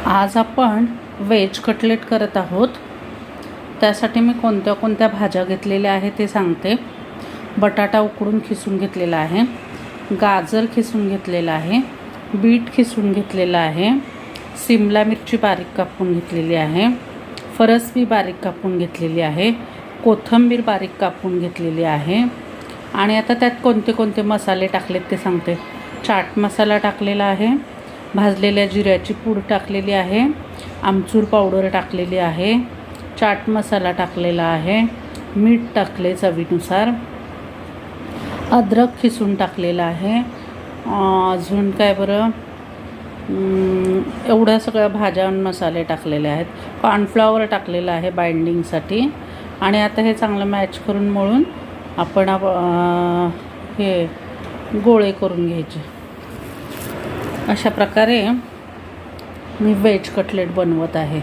आज आपण veg cutlet करत आहोत। त्यासाठी मी कोणत्या कोणत्या भाज्या घेतलेल्या आहे ते सांगते। बटाटा उकडून खिसून घेतलेला आहे, गाजर खिसून घेतलेला आहे, बीट खिसून घेतलेला आहे, सिमला मिरची बारीक कापून घेतलेली आहे, फरसबी बारीक कापून घेतलेली आहे, कोथिंबीर बारीक कापून घेतलेली आहे। आणि आता त्यात कोणते कोणते मसाले टाकलेत ते सांगते। चाट मसाला टाकलेला आहे, भाजलेल्या जिऱ्याची पूड टाकलेली आहे, आमचूर पावडर टाकलेली आहे, चाट मसाला टाकलेला आहे, मीठ टाकले चवीनुसार, अद्रक खिसून टाकलेला आहे, अजून काय बरं, एवढ्या सगळ्या भाज्या मसाले टाकलेले आहेत। कॉर्नफ्लॉवर टाकलेला आहे बाइंडिंगसाठी। आणि आता हे चांगलं मॅच करून मळून आपण हे गोळे करून घ्यायचे। अशा प्रकारे मी व्हेज कटलेट बनवत आहे।